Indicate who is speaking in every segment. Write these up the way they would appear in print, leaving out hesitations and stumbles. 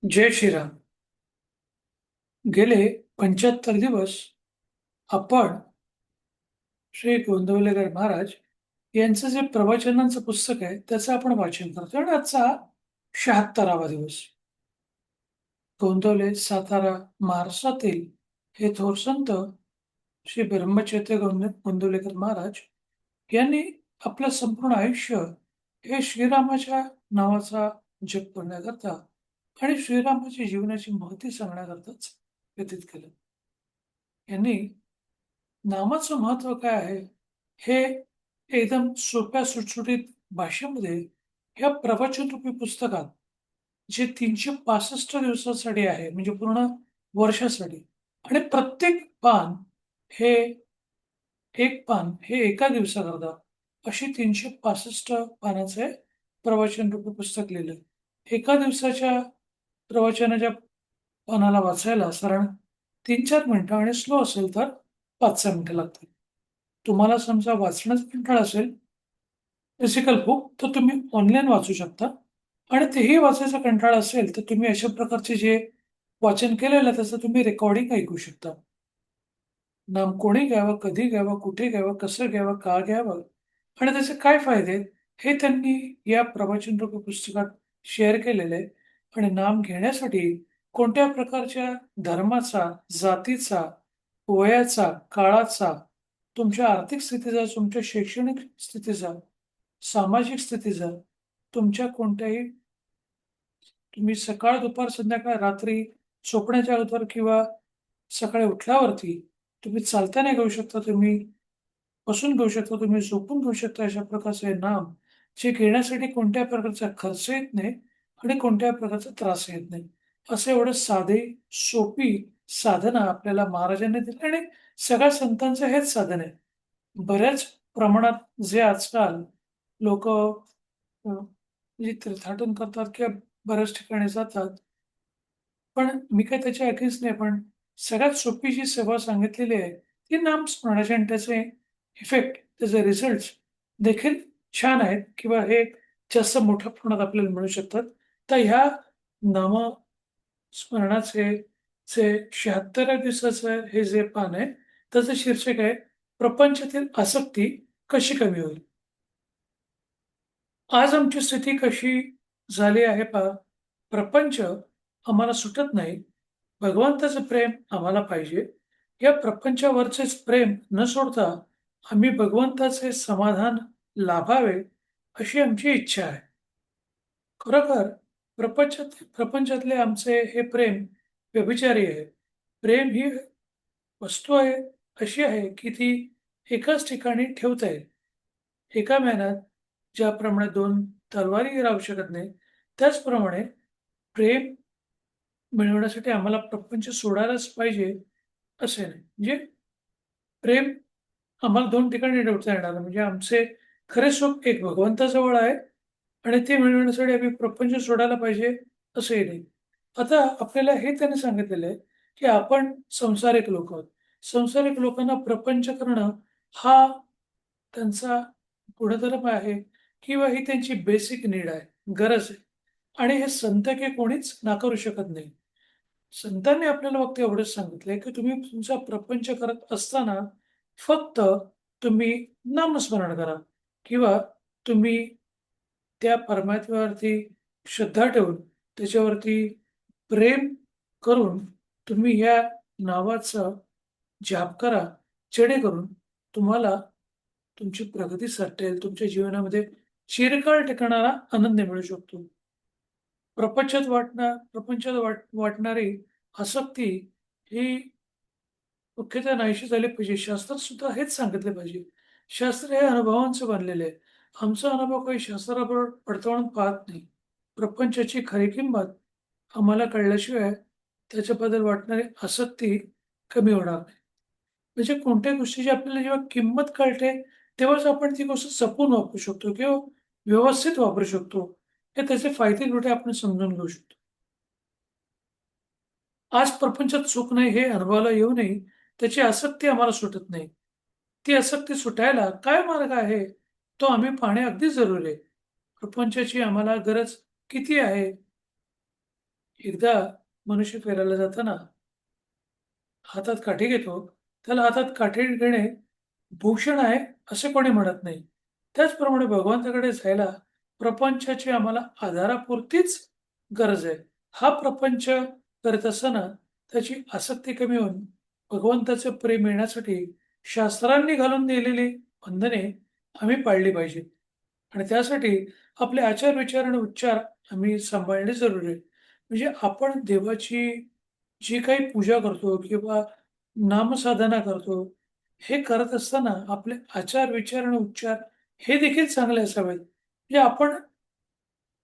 Speaker 1: जय श्रीराम. गेले 75 दिवस आपण श्री गोंदवलेकर महाराज यांचं जे प्रवचनांचं पुस्तक आहे त्याचं आपण वाचन करतो आणि आजचा 76वा दिवस. गोंदवले, सातारा, महाराष्ट्रातील हे थोर संत श्री ब्रह्मचैत्य गोंदवलेकर महाराज यांनी आपलं संपूर्ण आयुष्य हे श्रीरामाच्या नावाचा जप करण्याकरता आणि श्रीरामाच्या जीवनाची महती सांगण्याकरताच व्यतीत केलं. यांनी नामाचं महत्व काय आहे हे एकदम सोप्या सुटसुटीत भाषेमध्ये या प्रवचन रूपी पुस्तकात, जे 365 दिवसासाठी आहे, म्हणजे पूर्ण वर्षासाठी, आणि प्रत्येक पान हे एक पान हे एका दिवसाकरता, अशी 365 पानाचे प्रवचन रूपी पुस्तक लिहिलं. एका दिवसाच्या प्रवचनाच्या पानाला वाचायला साधारण 3-4 मिनिटं आणि स्लो असेल तर 5-6 मिनिटं लागतील. तुम्हाला समजा वाचण्याचा कंटाळा असेल, फिजिकल बुक, तर तुम्ही ऑनलाईन वाचू शकता. आणि तेही वाचायचा कंटाळा असेल तर तुम्ही अशा प्रकारचे जे वाचन केलेलं आहे त्याचं तुम्ही रेकॉर्डिंग ऐकू शकता. नाम कोणी घ्यावं, कधी घ्यावं, कुठे घ्यावं, कसं घ्यावं, का घ्यावं आणि त्याचे काय फायदे आहेत, हे त्यांनी या प्रवचन रूपी पुस्तकात शेअर केलेलं आहे. आणि नाम घेण्यासाठी कोणत्या प्रकारच्या धर्माचा, जातीचा, वयाचा, काळाचा, तुमच्या आर्थिक स्थितीचा, तुमच्या शैक्षणिक स्थितीचा, सामाजिक स्थितीचा, तुमच्या कोणत्याही, तुम्ही सकाळ, दुपार, संध्याकाळ, रात्री, झोपण्याच्या अगोदर किंवा सकाळी उठल्यावरती तुम्ही चालताना घेऊ शकता, तुम्ही बसून घेऊ शकता, तुम्ही झोपून घेऊ शकता. अशा प्रकारचे हे नाम, जे घेण्यासाठी कोणत्या प्रकारचा खर्च येत नाही आणि कोणत्या प्रकारचा त्रास येत नाही. असं एवढं साधे, सोपी साधना आपल्याला महाराजांनी दिली आणि सगळ्या संतांचं हेच साधन आहे. बऱ्याच प्रमाणात जे आजकाल लोकं म्हणजे तीर्थाटन करतात किंवा बऱ्याच ठिकाणी जातात. पण मी काही त्याच्या अगेन्स्ट नाही. पण सगळ्यात सोपी जी सेवा सांगितलेली आहे, ती नामस्मरणाची, आणि त्याचे इफेक्ट, त्याचे रिझल्ट्स देखील छान आहेत किंवा हे जास्त मोठ्या प्रमाणात आपल्याला मिळू शकतात. तर ह्या नामस्मरणाचे जे 76व्या दिवसाचं हे जे पान आहे, त्याचं शीर्षक आहे, प्रपंचातील आसक्ती कशी कमी होईल. आज आमची स्थिती कशी झाली आहे पहा. प्रपंच आम्हाला सुटत नाही. भगवंताचं प्रेम आम्हाला पाहिजे. या प्रपंचावरचेच प्रेम न सोडता आम्ही भगवंताचे समाधान लाभावे, अशी आमची इच्छा आहे. खरोखर प्रपंचातले आमचे हे प्रेम व्यभिचारी आहे. प्रेम ही वस्तू आहे, अशी आहे की ती एकाच ठिकाणी ठेवता येईल. एका महिन्यात ज्याप्रमाणे 2 तलवारी राहू शकत नाही, त्याचप्रमाणे प्रेम मिळवण्यासाठी आम्हाला प्रपंच सोडायलाच पाहिजे, असे नाही. म्हणजे प्रेम आम्हाला 2 ठिकाणी ठेवता येणार नाही. म्हणजे आमचे खरे सुख एक भगवंताजवळ आहे आणि ते मिळवण्यासाठी आम्ही प्रपंच सोडायला पाहिजे, असंही नाही. आता आपल्याला हे त्याने सांगितलेलं आहे, की आपण संसारिक लोक आहोत. संसारिक लोकांना प्रपंच करणं हा त्यांचा गुणधर्म आहे किंवा ही त्यांची बेसिक नीड आहे, गरज आहे. आणि हे संत की कोणीच नाकारू शकत नाही. संतांनी आपल्याला फक्त एवढंच सांगितलंय, की तुम्ही तुमचा प्रपंच करत असताना फक्त तुम्ही नामस्मरण करा किंवा तुम्ही त्या परमात्म्यावरती श्रद्धा ठेवून, त्याच्यावरती प्रेम करून तुम्ही ह्या नावाचा जाप करा. जेणेकरून तुम्हाला तुमची प्रगती साधता, तुमच्या जीवनामध्ये चिरकाळ टिकणारा आनंद मिळू शकतो. प्रपंचात वाटणारी आसक्ती ही मुख्यतः नाहीशी झाली पाहिजे. शास्त्रात सुद्धा हेच सांगितले पाहिजे. शास्त्र हे अनुभवांचं बनलेले आहे. आमचा अनुभव काही शास्त्राबरोबर पडताळून पाहत नाही. प्रपंचाची खरी किंमत आम्हाला कळल्याशिवाय त्याच्याबद्दल वाटणारी आसक्ती कमी होणार नाही. म्हणजे कोणत्याही गोष्टीची आपल्याला जेव्हा किंमत कळते, तेव्हाच आपण ती गोष्ट जपून वापरू शकतो किंवा व्यवस्थित वापरू शकतो. हे त्याचे फायदे तोटे आपण समजून घेऊ शकतो. आज प्रपंचात सुख नाही हे अनुभवाला येऊनही त्याची आसक्ती आम्हाला सुटत नाही. ती आसक्ती सुटायला काय मार्ग आहे, तो आम्ही पाहणे अगदी जरुरी आहे. प्रपंचाची आम्हाला गरज किती आहे, एकदा मनुष्य फिरायला जाताना हातात काठी घेतो, त्याला हातात काठी घेणे भूषण आहे असे कोणी म्हणत नाही. त्याचप्रमाणे भगवंताकडे जायला प्रपंचाची आम्हाला आधारापुरतीच गरज आहे. हा प्रपंच करत असताना त्याची आसक्ती कमी होऊन भगवंताचं प्रेम मिळण्यासाठी शास्त्रांनी घालून दिलेली बंधने आम्ही पाळली पाहिजेत. आणि त्यासाठी आपले आचार-विचार आणि उच्चार आम्ही सांभाळणे जरुरी आहे. म्हणजे आपण देवाची जी काही पूजा करतो किंवा नामसाधना करतो, हे करत असताना आपले आचार, विचार आणि उच्चार हे देखील चांगले असावेत. म्हणजे आपण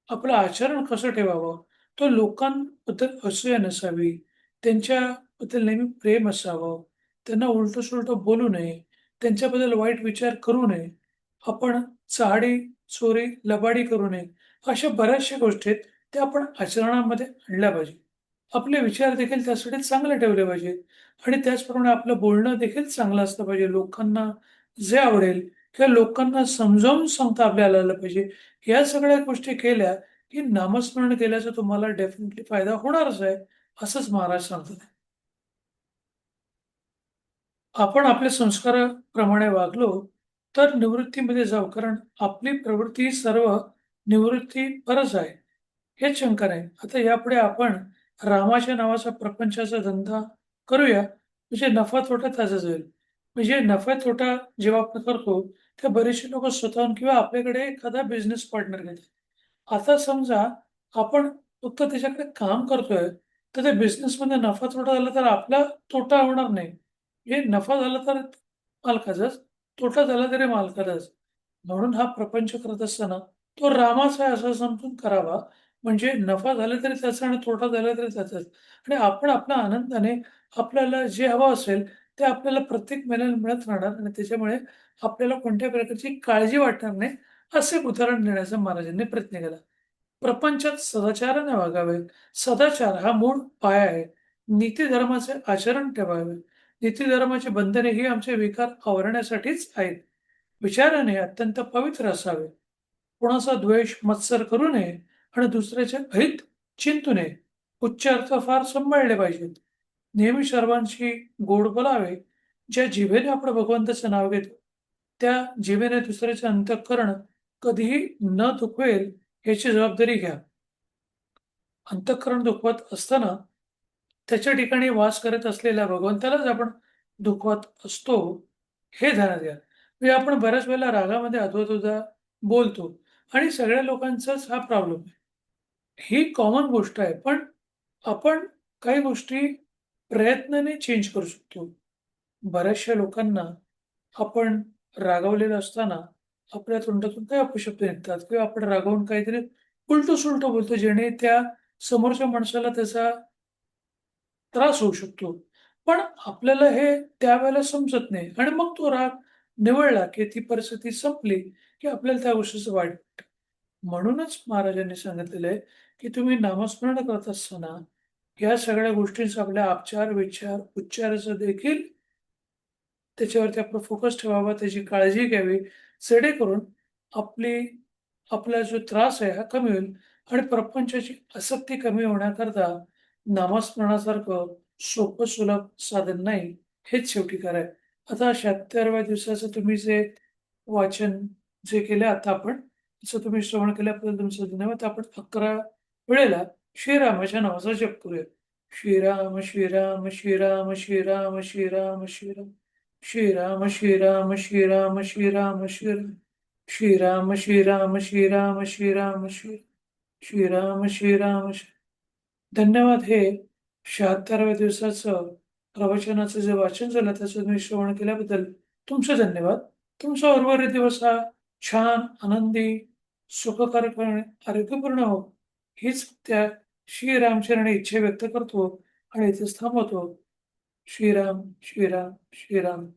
Speaker 1: आपलं आचरण कसं ठेवावं? तो लोकांबद्दल असूया नसावी. त्यांच्याबद्दल नेहमी प्रेम असावं. त्यांना उलटं-सुलटं बोलू नये. त्यांच्याबद्दल वाईट विचार करू नये. आपण चहाडी, चोरी, लबाडी करू नये. अशा बऱ्याचशा गोष्टी आहेत, त्या आपण आचरणामध्ये आणल्या पाहिजेत. आपले विचार देखील त्यासाठी चांगले ठेवले पाहिजेत आणि त्याचप्रमाणे आपलं बोलणं देखील चांगलं असलं पाहिजे. लोकांना जे आवडेल किंवा लोकांना समजावून सांगता आपल्याला आलं पाहिजे. या सगळ्या गोष्टी केल्या, की नामस्मरण केल्याचा तुम्हाला डेफिनेटली फायदा होणारच आहे, असंच महाराज सांगतात. आपण आपल्या संस्काराप्रमाणे वागलो, तर निवृत्तीमध्ये जाऊ. कारण आपली प्रवृत्ती सर्व निवृत्तीपरच आहे. हेच शंका नाही. आता यापुढे आपण रामाच्या नावाचा प्रपंचाचा धंदा करूया, म्हणजे नफा-तोटा त्याचाच होईल. म्हणजे नफा-तोटा जेव्हा आपण करतो, तेव्हा बरेचसे लोकं स्वतःहून किंवा आपल्याकडे एखादा बिझनेस पार्टनर घेतात. आता समजा आपण फक्त त्याच्याकडे काम करतोय, तर त्या बिझनेसमध्ये नफा-तोटा झाला तर आपला तोटा होणार नाही. हे नफा झाला तर मालकाचाच, तोटा झाला तरी मालकाचाच. म्हणून हा प्रपंच करत असताना तो रामाचा आहे असं समजून करावा. म्हणजे नफा झाला तरी त्याचा आणि तोटा झाला तरी त्याचाच. आणि आपण आपल्या आनंदाने आपल्याला जे हवं असेल ते आपल्याला प्रत्येक महिन्याला मिळत राहणार आणि त्याच्यामुळे आपल्याला कोणत्याही प्रकारची काळजी वाटणार नाही, असे उदाहरण देण्याचा महाराजांनी प्रयत्न केला. प्रपंचात सदाचाराने वागावे. सदाचार हा मूळ पाया आहे. नीतिधर्माचे आचरण ठेवावे. नीतिधर्माची बंधने ही आमचे विकार आवरण्यासाठीच आहेत. विचाराने अत्यंत पवित्र असावे. कोणाचा द्वेष, मत्सर करू नये आणि दुसऱ्याचे अहित चिंतू नये. उच्चार तर फार सांभाळले पाहिजेत. नेहमी सर्वांशी गोड बोलावे. ज्या जिभेने आपण भगवंताचं नाव घेतो, त्या जिभेने दुसऱ्याचे अंतःकरण कधीही न दुखवेल याची जबाबदारी घ्या. अंतःकरण दुखवत असताना त्याच्या ठिकाणी वास करत असलेल्या भगवंतालाच आपण दुखवत असतो, हे ध्यानात घ्या. म्हणजे आपण बऱ्याच वेळेला रागामध्ये अधोअधोदा बोलतो आणि सगळ्या लोकांचाच हा प्रॉब्लेम आहे. ही कॉमन गोष्ट आहे. पण आपण काही गोष्टी प्रयत्नाने चेंज करू शकतो. बऱ्याचशा लोकांना आपण रागावलेलो असताना आपल्या तोंडातून काही अपशब्द निघतात किंवा आपण रागावून काहीतरी उलटं-सुलटं बोलतो, जेणे त्या समोरच्या माणसाला त्याचा त्रास होऊ शकतो. पण आपल्याला हे त्यावेळेला समजत नाही आणि मग तो राग निवळला, की ती परिस्थिती संपली, की आपल्याला त्या गोष्टीचं वाईट वाटतं. म्हणूनच महाराजांनी सांगितलेलं आहे, की तुम्ही नामस्मरण करत असताना या सगळ्या गोष्टींचा आपल्या आचार, विचार, उच्चाराचा देखील त्याच्यावरती आपला फोकस ठेवावा, त्याची काळजी घ्यावी, जेणेकरून आपली आपला जो त्रास आहे हा कमी होईल आणि प्रपंचाची आसक्ती कमी होण्याकरता नामस्मरणासारखं सोपं सुलभ साधन नाही, हेच शेवटी खरं आहे. आता 76व्या दिवसाचं तुम्ही जे वाचन जे केलं आता आपण, त्याचं तुम्ही श्रवण केल्याबद्दल तुमचं धन्यवाद. आपण 11 वेळेला श्रीरामाच्या नावाचा जप करूया. श्रीराम, श्रीराम, श्रीराम, श्रीराम, श्रीराम, श्रीराम. श्रीराम, श्रीराम, श्रीराम, श्रीराम, श्रीराम. श्रीराम, श्रीराम, श्रीराम, श्रीराम, श्रीराम, श्रीराम. धन्यवाद. हे 76व्या दिवसाचं प्रवचनाचं जे वाचन झालं, त्याचं तुम्ही श्रवण केल्याबद्दल तुमचे धन्यवाद. तुमचा उर्वरित दिवस हा छान, आनंदी, सुखकारक आणि आरोग्यपूर्ण हो, हीच त्या श्रीरामचरणी इच्छा व्यक्त करतो आणि इथेच थांबवतो. श्रीराम, श्रीराम, श्रीराम.